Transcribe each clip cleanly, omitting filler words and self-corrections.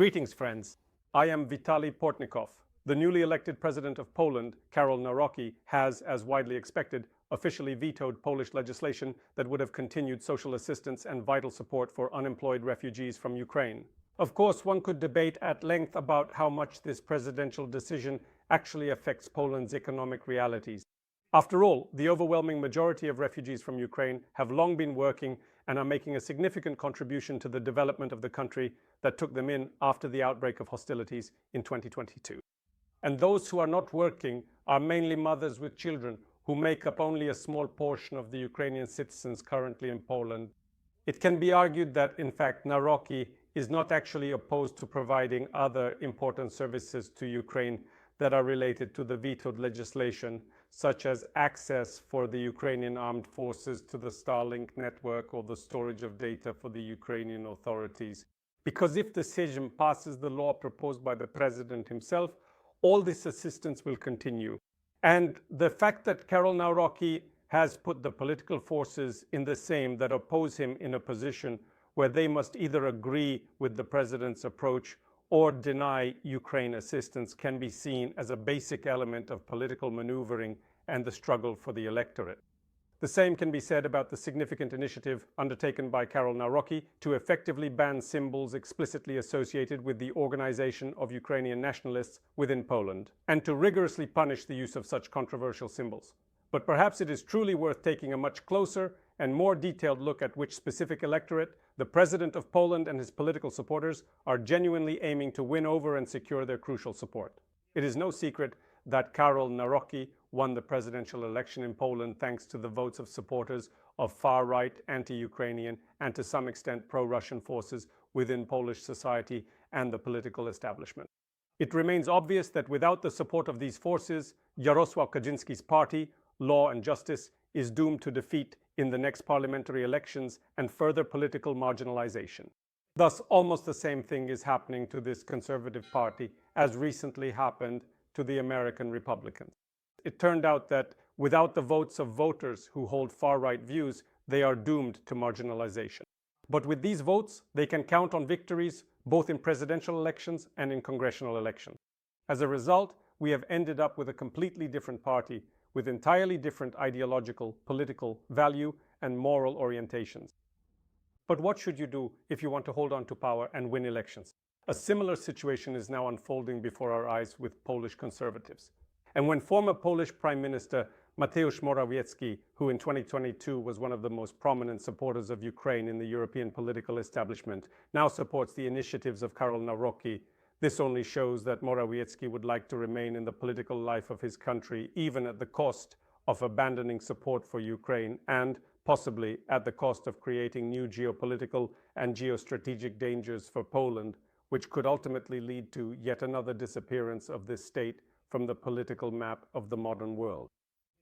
Greetings, friends. I am Vitaly Portnikov. The newly elected president of Poland, Karol Nawrocki, has, as widely expected, officially vetoed Polish legislation that would have continued social assistance and vital support for unemployed refugees from Ukraine. Of course, one could debate at length about how much this presidential decision actually affects Poland's economic realities. After all, the overwhelming majority of refugees from Ukraine have long been working and are making a significant contribution to the development of the country that took them in after the outbreak of hostilities in 2022. And those who are not working are mainly mothers with children who make up only a small portion of the Ukrainian citizens currently in Poland. It can be argued that, in fact, Nawrocki is not actually opposed to providing other important services to Ukraine that are related to the vetoed legislation, such as access for the Ukrainian armed forces to the Starlink network or the storage of data for the Ukrainian authorities. Because if the Sejm passes the law proposed by the president himself, all this assistance will continue. And the fact that Karol Nawrocki has put the political forces in the Sejm that oppose him in a position where they must either agree with the president's approach or deny Ukraine assistance can be seen as a basic element of political maneuvering and the struggle for the electorate. The same can be said about the significant initiative undertaken by Karol Nawrocki to effectively ban symbols explicitly associated with the organization of Ukrainian nationalists within Poland, and to rigorously punish the use of such controversial symbols. But perhaps it is truly worth taking a much closer and more detailed look at which specific electorate the President of Poland and his political supporters are genuinely aiming to win over and secure their crucial support. It is no secret that Karol Nawrocki won the presidential election in Poland thanks to the votes of supporters of far-right, anti-Ukrainian, and to some extent pro-Russian forces within Polish society and the political establishment. It remains obvious that without the support of these forces, Jarosław Kaczyński's party, Law and Justice, is doomed to defeat in the next parliamentary elections and further political marginalization. Thus, almost the same thing is happening to this conservative party as recently happened to the American Republicans. It turned out that without the votes of voters who hold far-right views, they are doomed to marginalization. But with these votes, they can count on victories both in presidential elections and in congressional elections. As a result, we have ended up with a completely different party with entirely different ideological, political, value, and moral orientations. But what should you do if you want to hold on to power and win elections? A similar situation is now unfolding before our eyes with Polish conservatives. And when former Polish Prime Minister Mateusz Morawiecki, who in 2022 was one of the most prominent supporters of Ukraine in the European political establishment, now supports the initiatives of Karol Nawrocki, this only shows that Morawiecki would like to remain in the political life of his country, even at the cost of abandoning support for Ukraine and possibly at the cost of creating new geopolitical and geostrategic dangers for Poland, which could ultimately lead to yet another disappearance of this state from the political map of the modern world.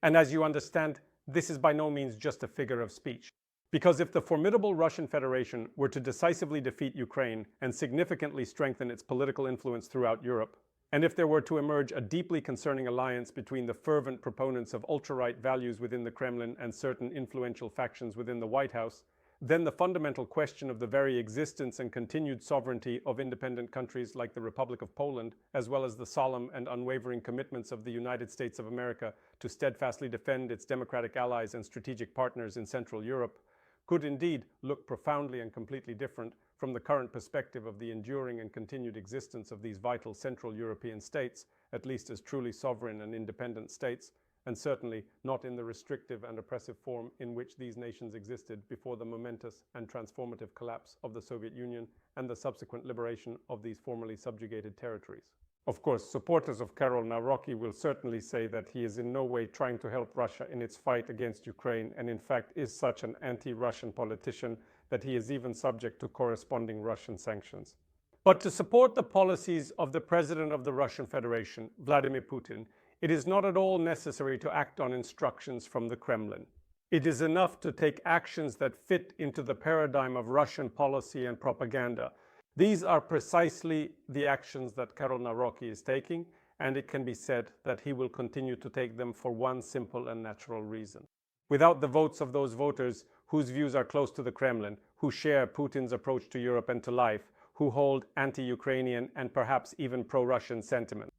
And as you understand, this is by no means just a figure of speech. Because if the formidable Russian Federation were to decisively defeat Ukraine and significantly strengthen its political influence throughout Europe, and if there were to emerge a deeply concerning alliance between the fervent proponents of ultra-right values within the Kremlin and certain influential factions within the White House, then the fundamental question of the very existence and continued sovereignty of independent countries like the Republic of Poland, as well as the solemn and unwavering commitments of the United States of America to steadfastly defend its democratic allies and strategic partners in Central Europe, could indeed look profoundly and completely different from the current perspective of the enduring and continued existence of these vital Central European states, at least as truly sovereign and independent states, and certainly not in the restrictive and oppressive form in which these nations existed before the momentous and transformative collapse of the Soviet Union and the subsequent liberation of these formerly subjugated territories. Of course, supporters of Karol Nawrocki will certainly say that he is in no way trying to help Russia in its fight against Ukraine, and in fact is such an anti-Russian politician that he is even subject to corresponding Russian sanctions. But to support the policies of the President of the Russian Federation, Vladimir Putin, it is not at all necessary to act on instructions from the Kremlin. It is enough to take actions that fit into the paradigm of Russian policy and propaganda. These are precisely the actions that Karol Nawrocki is taking, and it can be said that he will continue to take them for one simple and natural reason. Without the votes of those voters whose views are close to the Kremlin, who share Putin's approach to Europe and to life, who hold anti-Ukrainian and perhaps even pro-Russian sentiment.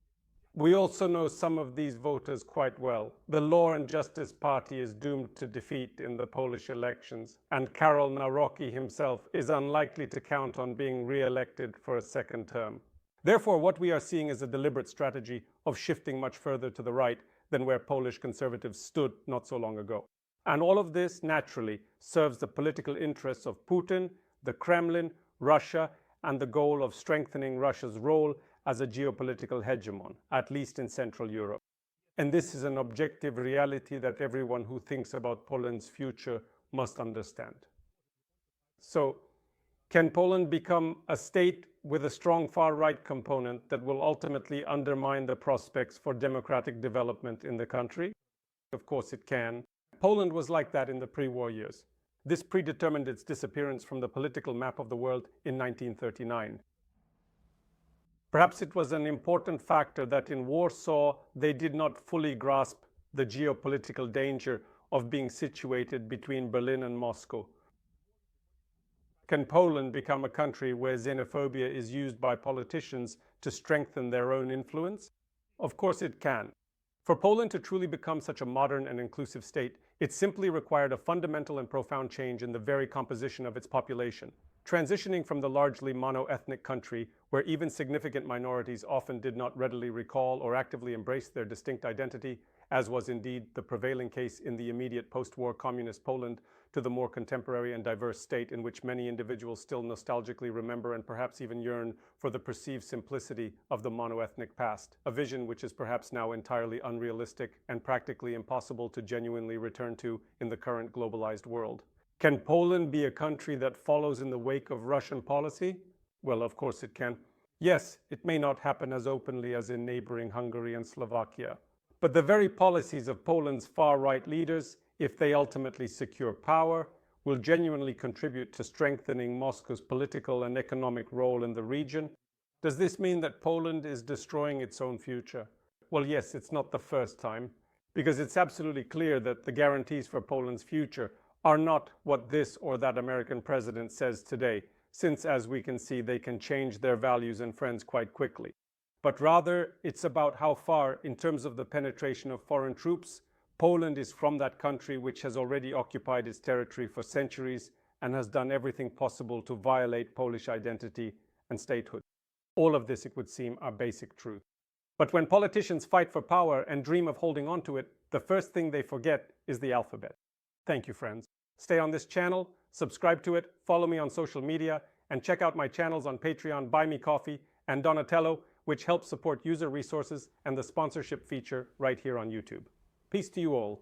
We also know some of these voters quite well. The Law and Justice Party is doomed to defeat in the Polish elections, and Karol Nawrocki himself is unlikely to count on being re-elected for a second term. Therefore, what we are seeing is a deliberate strategy of shifting much further to the right than where Polish conservatives stood not so long ago. And all of this, naturally, serves the political interests of Putin, the Kremlin, Russia, and the goal of strengthening Russia's role as a geopolitical hegemon, at least in Central Europe. And this is an objective reality that everyone who thinks about Poland's future must understand. So, can Poland become a state with a strong far-right component that will ultimately undermine the prospects for democratic development in the country? Of course it can. Poland was like that in the pre-war years. This predetermined its disappearance from the political map of the world in 1939. Perhaps it was an important factor that in Warsaw they did not fully grasp the geopolitical danger of being situated between Berlin and Moscow. Can Poland become a country where xenophobia is used by politicians to strengthen their own influence? Of course it can. For Poland to truly become such a modern and inclusive state, it simply required a fundamental and profound change in the very composition of its population. Transitioning from the largely mono-ethnic country, where even significant minorities often did not readily recall or actively embrace their distinct identity, as was indeed the prevailing case in the immediate post-war communist Poland, to the more contemporary and diverse state in which many individuals still nostalgically remember and perhaps even yearn for the perceived simplicity of the mono-ethnic past, a vision which is perhaps now entirely unrealistic and practically impossible to genuinely return to in the current globalized world. Can Poland be a country that follows in the wake of Russian policy? Well, of course it can. Yes, it may not happen as openly as in neighboring Hungary and Slovakia. But the very policies of Poland's far-right leaders, if they ultimately secure power, will genuinely contribute to strengthening Moscow's political and economic role in the region. Does this mean that Poland is destroying its own future? Well, yes, it's not the first time, because it's absolutely clear that the guarantees for Poland's future are not what this or that American president says today, since, as we can see, they can change their values and friends quite quickly. But rather, it's about how far, in terms of the penetration of foreign troops, Poland is from that country which has already occupied its territory for centuries and has done everything possible to violate Polish identity and statehood. All of this, it would seem, are basic truths. But when politicians fight for power and dream of holding on to it, the first thing they forget is the alphabet. Thank you, friends. Stay on this channel, subscribe to it, follow me on social media, and check out my channels on Patreon, Buy Me Coffee, and Donatello, which helps support user resources and the sponsorship feature right here on YouTube. Peace to you all.